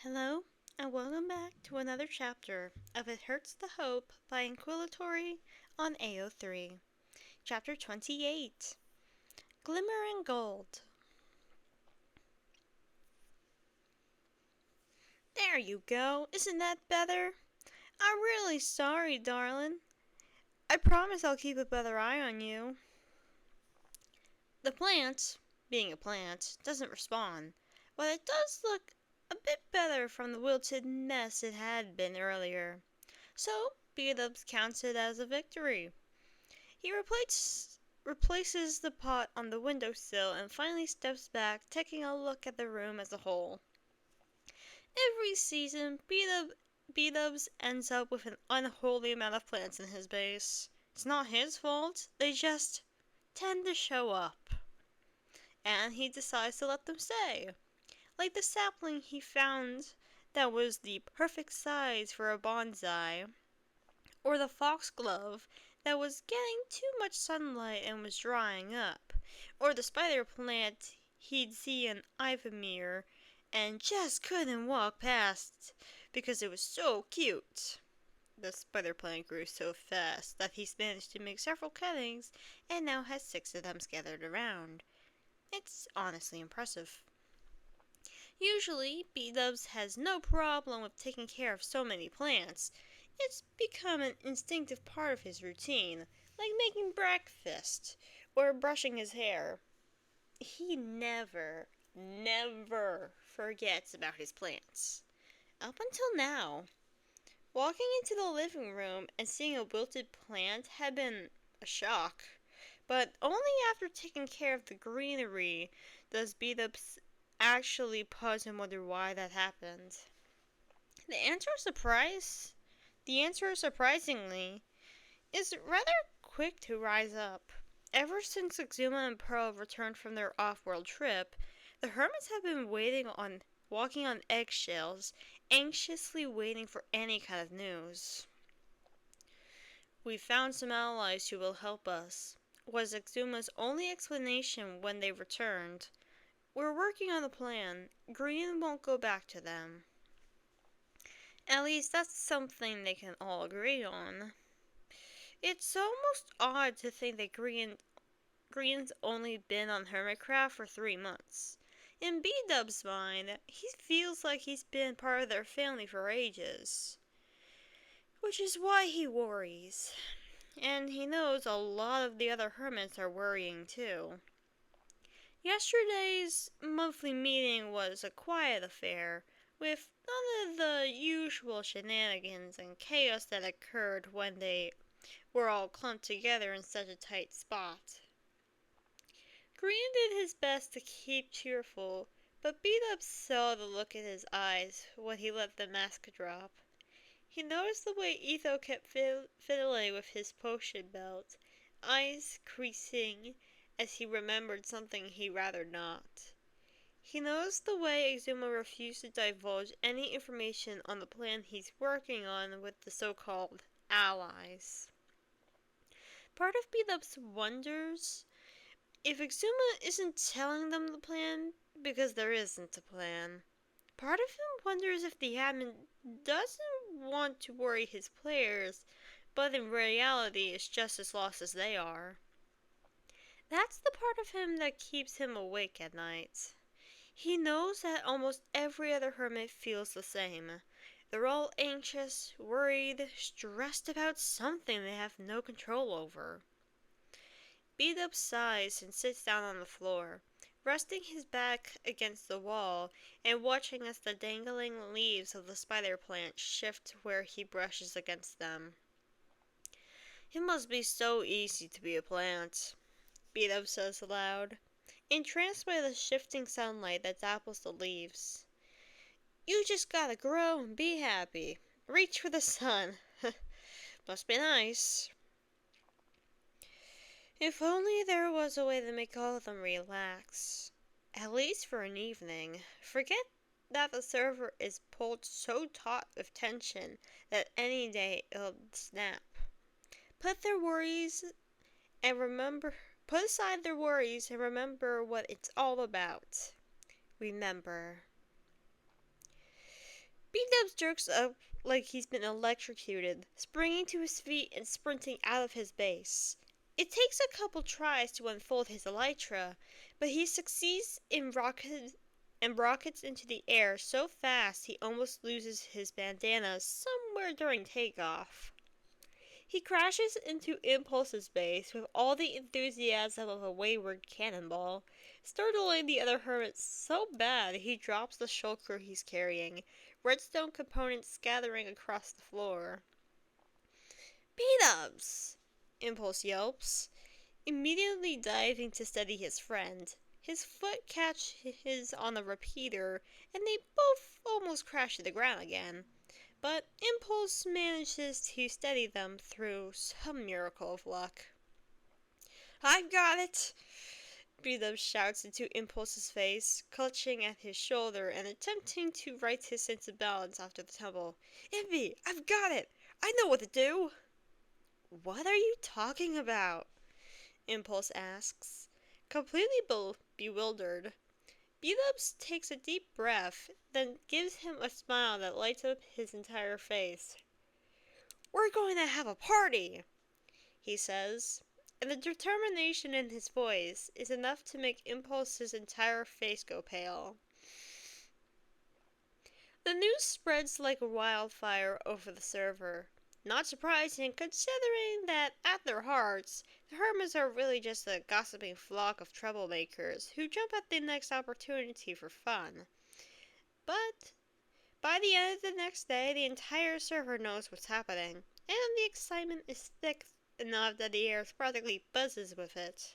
Hello, and welcome back to another chapter of It Hurts the Hope by Inquilatory on AO3. Chapter 28, Glimmer and Gold. There you go, isn't that better? I'm really sorry, darling. I promise I'll keep a better eye on you. The plant, being a plant, doesn't respond, but it does look a bit better from the wilted mess it had been earlier. So, Beat-Ups counts it as a victory. He replaces the pot on the windowsill and finally steps back, taking a look at the room as a whole. Every season, Beat-Ups ends up with an unholy amount of plants in his base. It's not his fault, they just tend to show up. And he decides to let them stay. Like the sapling he found that was the perfect size for a bonsai, or the foxglove that was getting too much sunlight and was drying up, or the spider plant he'd see in Ivamere and just couldn't walk past because it was so cute. The spider plant grew so fast that he's managed to make several cuttings and now has 6 of them scattered around. It's honestly impressive. Usually, B-Dubs has no problem with taking care of so many plants. It's become an instinctive part of his routine, like making breakfast or brushing his hair. He never forgets about his plants. Up until now. Walking into the living room and seeing a wilted plant had been a shock, but only after taking care of the greenery does B-Dubs actually pause and wonder why that happened. The answer, surprisingly, is rather quick to rise up. Ever since Exuma and Pearl returned from their off-world trip, the hermits have been walking on eggshells, anxiously waiting for any kind of news. "We've found some allies who will help us," was Exuma's only explanation when they returned. "We're working on a plan. Green won't go back to them." At least that's something they can all agree on. It's almost odd to think that Green's only been on Hermitcraft for 3 months. In B-Dub's mind, he feels like he's been part of their family for ages. Which is why he worries. And he knows a lot of the other hermits are worrying too. Yesterday's monthly meeting was a quiet affair, with none of the usual shenanigans and chaos that occurred when they were all clumped together in such a tight spot. Green did his best to keep cheerful, but Beat-Up saw the look in his eyes when he let the mask drop. He noticed the way Etho kept fiddling with his potion belt, eyes creasing as he remembered something he'd rather not. He noticed the way Exuma refused to divulge any information on the plan he's working on with the so-called allies. Part of Beat-Up's wonders if Exuma isn't telling them the plan because there isn't a plan. Part of him wonders if the admin doesn't want to worry his players, but in reality is just as lost as they are. That's the part of him that keeps him awake at night. He knows that almost every other hermit feels the same. They're all anxious, worried, stressed about something they have no control over. Beat-Up sighs and sits down on the floor, resting his back against the wall and watching as the dangling leaves of the spider plant shift where he brushes against them. "It must be so easy to be a plant," Beat-Up says aloud, entranced by the shifting sunlight that dapples the leaves. "You just gotta grow and be happy. Reach for the sun. Must be nice." If only there was a way to make all of them relax. At least for an evening. Forget that the server is pulled so taut with tension that any day it'll snap. Put aside their worries and remember what it's all about. Remember. B-Dubs jerks up like he's been electrocuted, springing to his feet and sprinting out of his base. It takes a couple tries to unfold his elytra, but he succeeds in rockets into the air so fast he almost loses his bandana somewhere during takeoff. He crashes into Impulse's base with all the enthusiasm of a wayward cannonball, startling the other hermits so bad he drops the shulker he's carrying, redstone components scattering across the floor. "Beat-ups!" Impulse yelps, immediately diving to steady his friend. His foot catches on the repeater, and they both almost crash to the ground again. But Impulse manages to steady them through some miracle of luck. "I've got it!" Beat-Up shouts into Impulse's face, clutching at his shoulder and attempting to right his sense of balance after the tumble. "Impy, I've got it! I know what to do!" "What are you talking about?" Impulse asks, completely bewildered. Beat-Ups takes a deep breath, then gives him a smile that lights up his entire face. "We're going to have a party," he says, and the determination in his voice is enough to make Impulse's entire face go pale. The news spreads like a wildfire over the server. Not surprising, considering that at their hearts, the hermits are really just a gossiping flock of troublemakers who jump at the next opportunity for fun. But by the end of the next day, the entire server knows what's happening, and the excitement is thick enough that the air practically buzzes with it.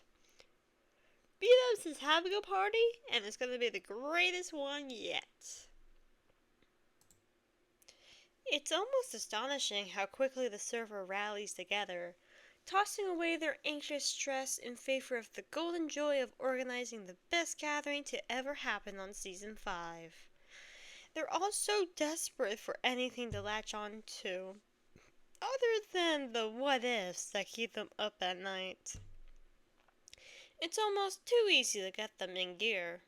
Beatles is having a party, and it's going to be the greatest one yet. It's almost astonishing how quickly the server rallies together, tossing away their anxious stress in favor of the golden joy of organizing the best gathering to ever happen on Season 5. They're all so desperate for anything to latch on to, other than the what-ifs that keep them up at night. It's almost too easy to get them in gear.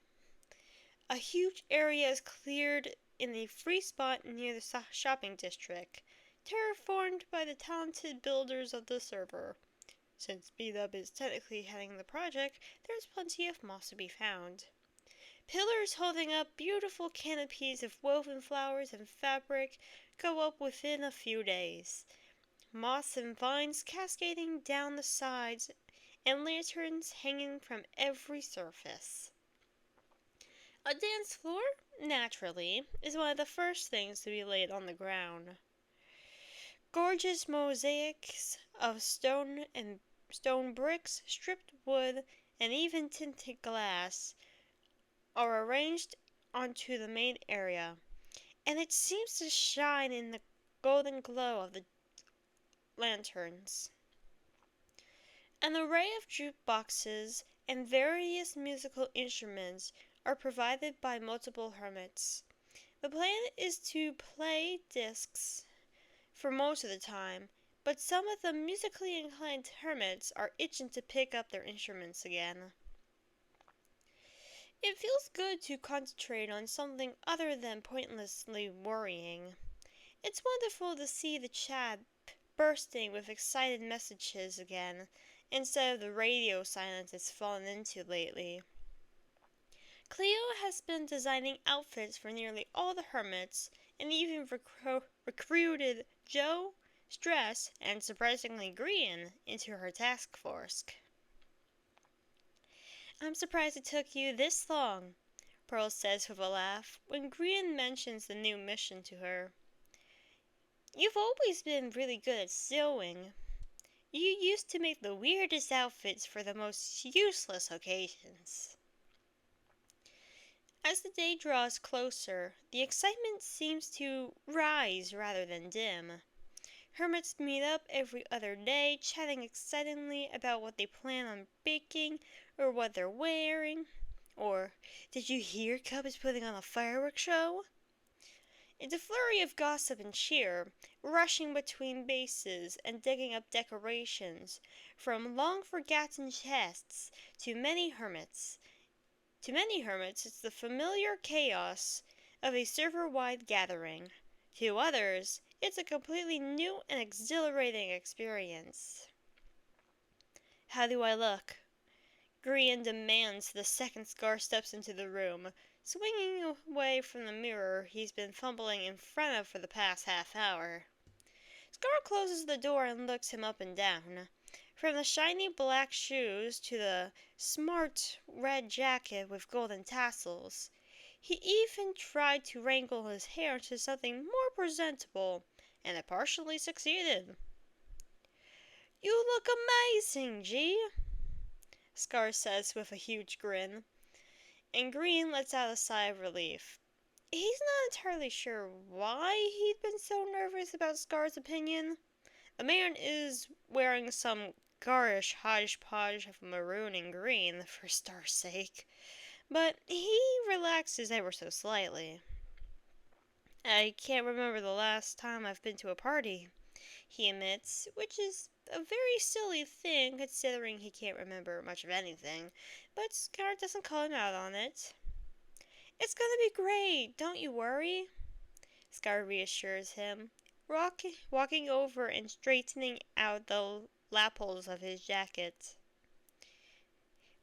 A huge area is cleared in a free spot near the shopping district, terraformed by the talented builders of the server. Since B-Dub is technically heading the project, there's plenty of moss to be found. Pillars holding up beautiful canopies of woven flowers and fabric go up within a few days. Moss and vines cascading down the sides, and lanterns hanging from every surface. A dance floor, naturally, is one of the first things to be laid on the ground. Gorgeous mosaics of stone bricks, stripped wood, and even tinted glass are arranged onto the main area, and it seems to shine in the golden glow of the lanterns. An array of jukeboxes and various musical instruments are provided by multiple hermits. The plan is to play discs for most of the time, but some of the musically inclined hermits are itching to pick up their instruments again. It feels good to concentrate on something other than pointlessly worrying. It's wonderful to see the chat bursting with excited messages again, instead of the radio silence it's fallen into lately. Cleo has been designing outfits for nearly all the hermits, and even recruited Joe, Stress, and surprisingly Grian into her task force. "I'm surprised it took you this long," Pearl says with a laugh when Grian mentions the new mission to her. "You've always been really good at sewing. You used to make the weirdest outfits for the most useless occasions." As the day draws closer, the excitement seems to rise rather than dim. Hermits meet up every other day, chatting excitedly about what they plan on baking, or what they're wearing, or "Did you hear Cub is putting on a fireworks show?" It's a flurry of gossip and cheer, rushing between bases and digging up decorations, from long forgotten chests to many hermits. To many hermits, it's the familiar chaos of a server-wide gathering. To others, it's a completely new and exhilarating experience. How do I look? Grian demands the second Scar steps into the room, swinging away from the mirror he's been fumbling in front of for the past half hour. Scar closes the door and looks him up and down. From the shiny black shoes to the smart red jacket with golden tassels. He even tried to wrangle his hair into something more presentable, and it partially succeeded. "You look amazing, G," Scar says with a huge grin, and Green lets out a sigh of relief. He's not entirely sure why he'd been so nervous about Scar's opinion. The man is wearing some garish hodgepodge of maroon and green, for Star's sake, but he relaxes ever so slightly. "I can't remember the last time I've been to a party," he admits, which is a very silly thing considering he can't remember much of anything, but Scar doesn't call him out on it. "It's gonna be great, don't you worry," Scar reassures him, walking over and straightening out the lapels of his jacket.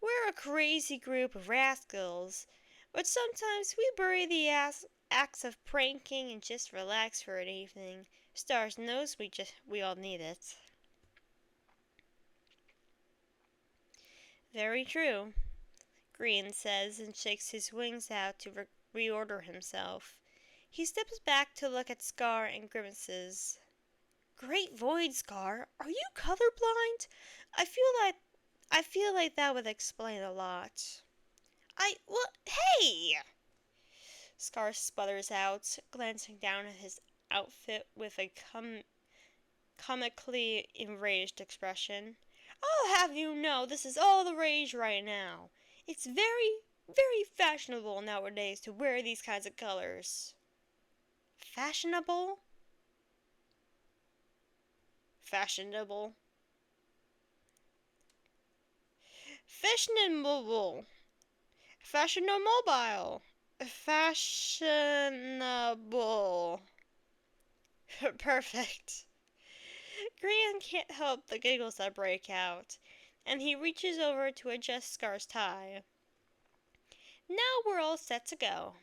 "We're a crazy group of rascals, but sometimes we bury the acts of pranking and just relax for an evening. Stars knows we all need it." "Very true," Green says and shakes his wings out to reorder himself. He steps back to look at Scar and grimaces. "Great void, Scar. Are you colorblind? I feel like that would explain a lot." Well, hey!" Scar sputters out, glancing down at his outfit with a comically enraged expression. "I'll have you know this is all the rage right now. It's very, very fashionable nowadays to wear these kinds of colors." "Fashionable?" "Fashionable." "Fashionable." "Fashionable." "Fashionable." Perfect. Gran can't help the giggles that break out, and he reaches over to adjust Scar's tie. "Now we're all set to go."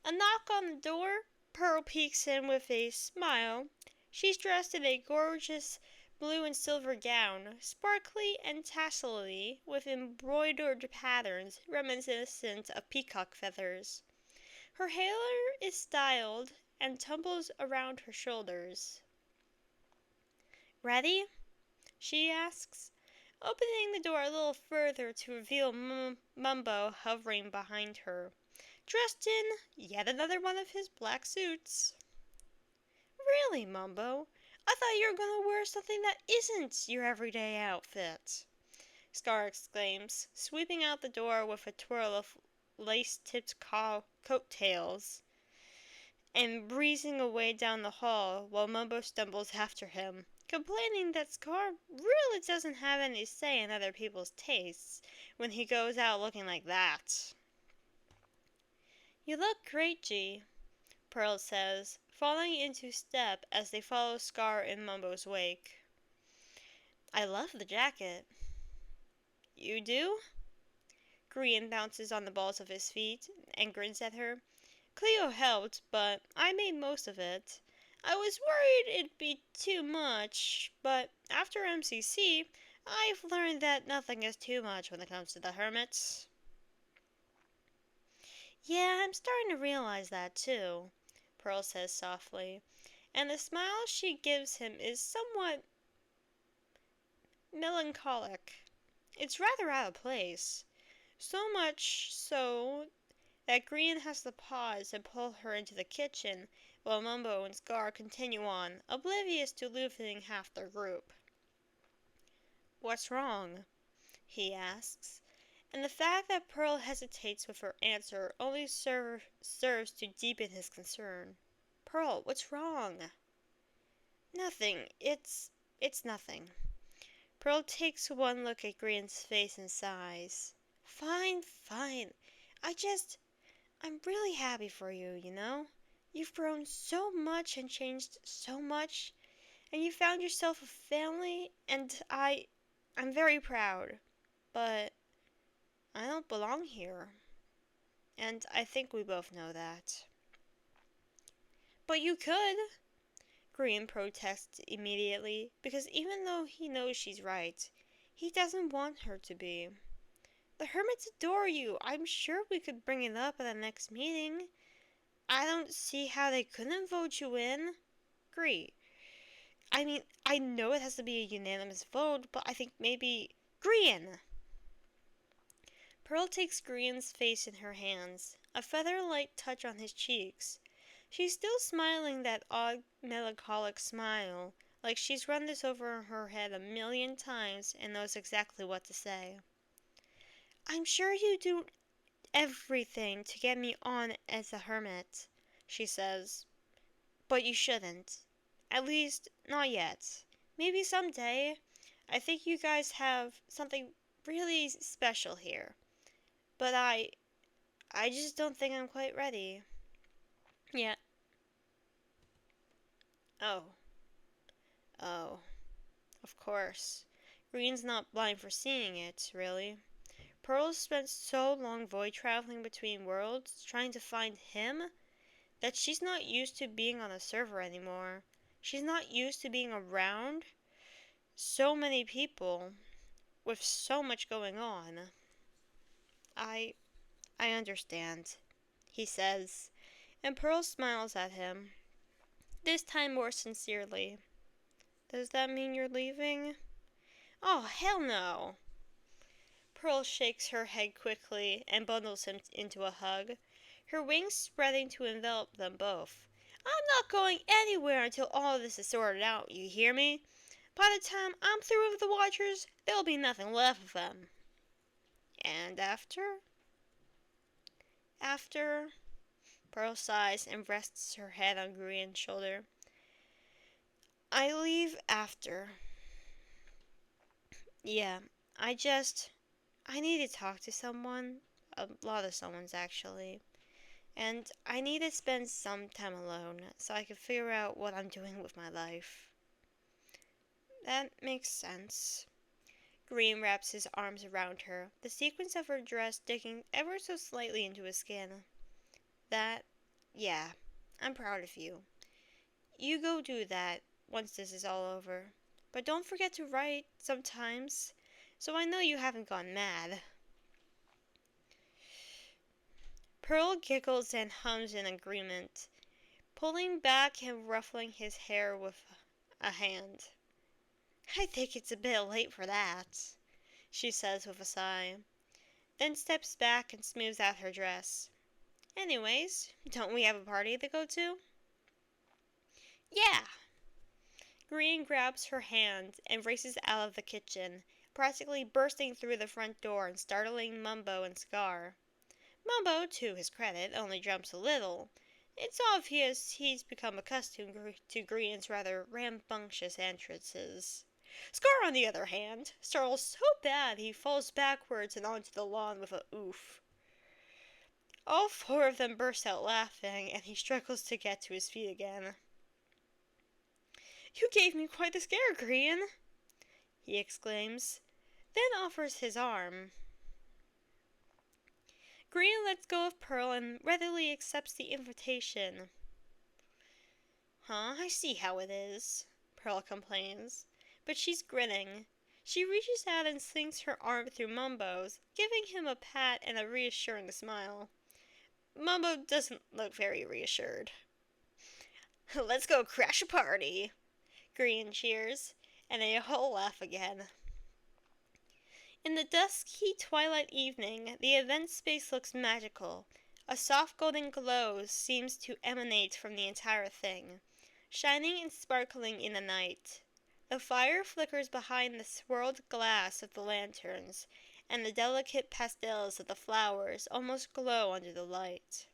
A knock on the door. Pearl peeks in with a smile. She's dressed in a gorgeous blue and silver gown, sparkly and tassely, with embroidered patterns reminiscent of peacock feathers. Her hair is styled and tumbles around her shoulders. "Ready?" she asks, opening the door a little further to reveal Mumbo hovering behind her, dressed in yet another one of his black suits. "Really, Mumbo? I thought you were going to wear something that isn't your everyday outfit," Scar exclaims, sweeping out the door with a twirl of lace-tipped coattails and breezing away down the hall while Mumbo stumbles after him, complaining that Scar really doesn't have any say in other people's tastes when he goes out looking like that. "You look great, G," Pearl says, falling into step as they follow Scar in Mumbo's wake. "I love the jacket." "You do?" Grian bounces on the balls of his feet and grins at her. "Cleo helped, but I made most of it. I was worried it'd be too much, but after MCC, I've learned that nothing is too much when it comes to the hermits." "Yeah, I'm starting to realize that too," Pearl says softly, and the smile she gives him is somewhat melancholic. It's rather out of place. So much so that Green has to pause and pull her into the kitchen while Mumbo and Scar continue on, oblivious to losing half their group. "What's wrong?" he asks, and the fact that Pearl hesitates with her answer only serves to deepen his concern. "Pearl, what's wrong?" "Nothing. It's nothing." Pearl takes one look at Green's face and sighs. Fine. I I'm really happy for you, you know? You've grown so much and changed so much, and you found yourself a family, and I'm very proud. But I don't belong here, and I think we both know that. But you could, Green protests immediately, because even though he knows she's right, he doesn't want her to be. The hermits adore you. I'm sure we could bring it up at the next meeting. I don't see how they couldn't vote you in. Green. I mean, I know it has to be a unanimous vote, but I think maybe Green. Pearl takes Green's face in her hands, a feather-light touch on his cheeks. She's still smiling that odd, melancholic smile, like she's run this over her head a million times and knows exactly what to say. I'm sure you do everything to get me on as a hermit, she says. But you shouldn't. At least, not yet. Maybe someday. I think you guys have something really special here. But I just don't think I'm quite ready. Yeah. Oh. Oh. Of course. Green's not blind for seeing it, really. Pearl spent so long void traveling between worlds trying to find him that she's not used to being on a server anymore. She's not used to being around so many people with so much going on. I I understand, he says, and Pearl smiles at him, this time more sincerely. Does that mean you're leaving? Oh, hell no! Pearl shakes her head quickly and bundles him into a hug, her wings spreading to envelop them both. I'm not going anywhere until all of this is sorted out, you hear me? By the time I'm through with the Watchers, there'll be nothing left of them. And after? After? Pearl sighs and rests her head on Green's shoulder. I leave after. Yeah, I need to talk to someone. A lot of someone's actually. And I need to spend some time alone so I can figure out what I'm doing with my life. That makes sense. Green wraps his arms around her, the sequins of her dress digging ever so slightly into his skin. Yeah, I'm proud of you. You go do that once this is all over. But don't forget to write sometimes, so I know you haven't gone mad. Pearl giggles and hums in agreement, pulling back and ruffling his hair with a hand. I think it's a bit late for that, she says with a sigh, then steps back and smooths out her dress. Anyways, don't we have a party to go to? Yeah! Green grabs her hand and races out of the kitchen, practically bursting through the front door and startling Mumbo and Scar. Mumbo, to his credit, only jumps a little. It's obvious he's become accustomed to Green's rather rambunctious entrances. Scar, on the other hand, startles so bad he falls backwards and onto the lawn with a oof. All four of them burst out laughing, and he struggles to get to his feet again. You gave me quite the scare, Green, he exclaims, then offers his arm. Green lets go of Pearl and readily accepts the invitation. I see how it is, Pearl complains, but she's grinning. She reaches out and slings her arm through Mumbo's, giving him a pat and a reassuring smile. Mumbo doesn't look very reassured. Let's go crash a party, Green cheers, and they all laugh again. In the dusky twilight evening, the event space looks magical. A soft golden glow seems to emanate from the entire thing, shining and sparkling in the night. The fire flickers behind the swirled glass of the lanterns, and the delicate pastels of the flowers almost glow under the light.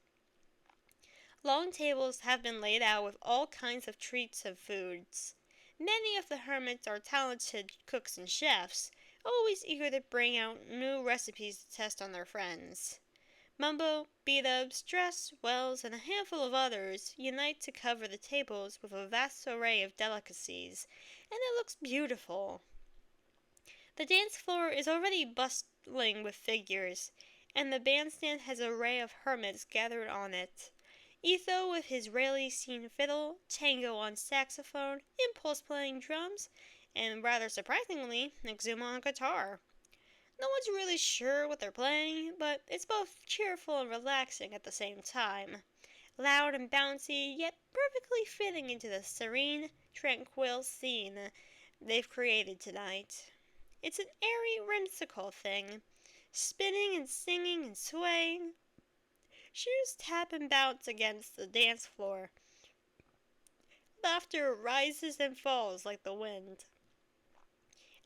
Long tables have been laid out with all kinds of treats and foods. Many of the hermits are talented cooks and chefs, always eager to bring out new recipes to test on their friends. Mumbo, Beat-ups, Dress, Wells, and a handful of others unite to cover the tables with a vast array of delicacies, and it looks beautiful. The dance floor is already bustling with figures, and the bandstand has an array of hermits gathered on it. Etho with his rarely seen fiddle, Tango on saxophone, Impulse playing drums, and rather surprisingly, Exuma on guitar. No one's really sure what they're playing, but it's both cheerful and relaxing at the same time. Loud and bouncy, yet perfectly fitting into the serene, tranquil scene they've created tonight. It's an airy, whimsical thing, spinning and singing and swaying. Shoes tap and bounce against the dance floor. Laughter rises and falls like the wind,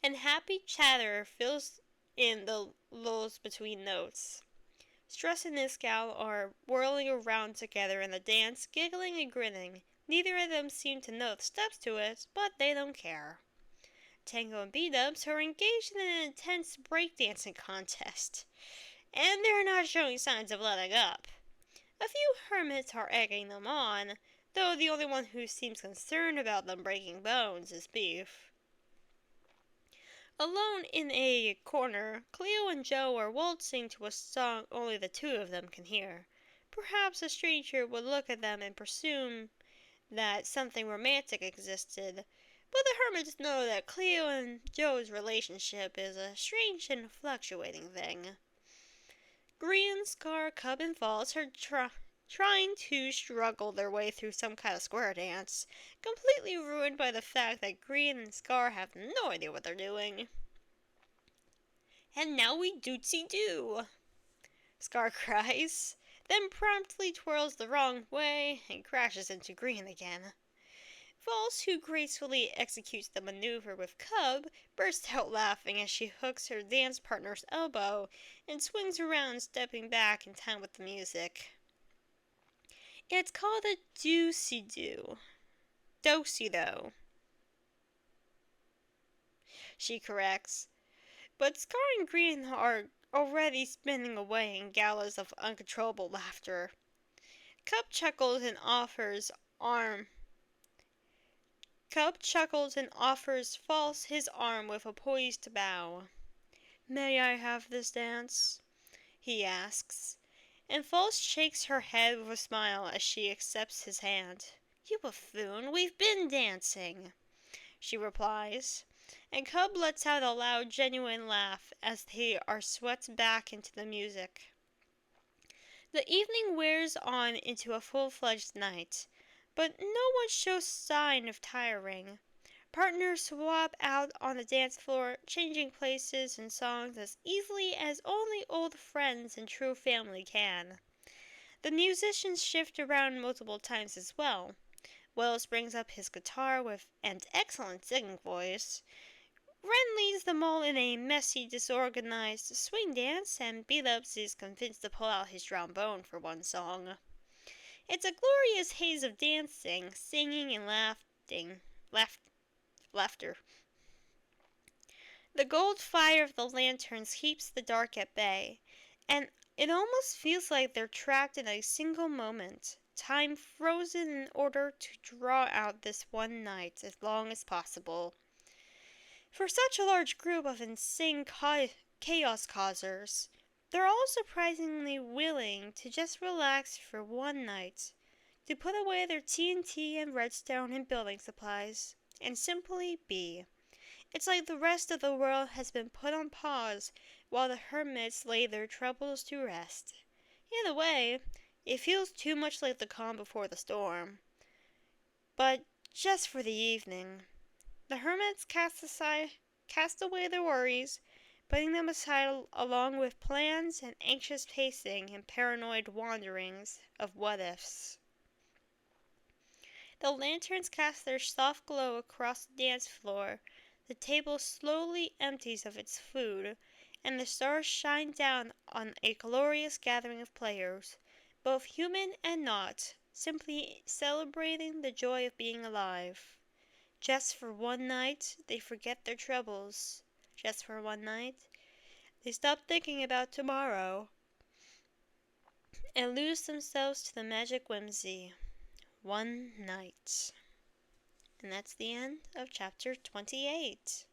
and happy chatter fills in the lulls between notes. Stress and Niskow are whirling around together in the dance, giggling and grinning. Neither of them seem to know the steps to it, but they don't care. Tango and Beat-ups are engaged in an intense breakdancing contest, and they're not showing signs of letting up. A few hermits are egging them on, though the only one who seems concerned about them breaking bones is Beef. Alone in a corner, Cleo and Joe are waltzing to a song only the two of them can hear. Perhaps a stranger would look at them and presume that something romantic existed, but the hermits know that Cleo and Joe's relationship is a strange and fluctuating thing. Green, Scar, Cub, and False are trying to struggle their way through some kind of square dance, completely ruined by the fact that Green and Scar have no idea what they're doing. And now we dootsy-doo, Scar cries, then promptly twirls the wrong way and crashes into Green again. False, who gracefully executes the maneuver with Cub, bursts out laughing as she hooks her dance partner's elbow and swings around, stepping back in time with the music. It's called a doozy-doo. Do-si-do, she corrects. But Scar and Green are already spinning away in galas of uncontrollable laughter. Cub chuckles and offers False his arm with a poised bow. "May I have this dance?" he asks, and False shakes her head with a smile as she accepts his hand. "You buffoon, we've been dancing," she replies, and Cub lets out a loud, genuine laugh as they are swept back into the music. The evening wears on into a full-fledged night, but no one shows sign of tiring. Partners swap out on the dance floor, changing places and songs as easily as only old friends and true family can. The musicians shift around multiple times as well. Wells brings up his guitar with an excellent singing voice. Ren leads them all in a messy, disorganized swing dance, and Beat-ups is convinced to pull out his trombone for one song. It's a glorious haze of dancing, singing, and laughter. The gold fire of the lanterns keeps the dark at bay, and it almost feels like they're trapped in a single moment, time frozen in order to draw out this one night as long as possible. For such a large group of insane chaos causers, they're all surprisingly willing to just relax for one night, to put away their TNT and redstone and building supplies, and simply be. It's like the rest of the world has been put on pause while the hermits lay their troubles to rest. Either way, it feels too much like the calm before the storm. But just for the evening. The hermits cast away their worries, putting them aside along with plans and anxious pacing and paranoid wanderings of what-ifs. The lanterns cast their soft glow across the dance floor, the table slowly empties of its food, and the stars shine down on a glorious gathering of players, both human and not, simply celebrating the joy of being alive. Just for one night, they forget their troubles. Just for one night, they stop thinking about tomorrow. and lose themselves to the magic whimsy. One night. And that's the end of chapter 28.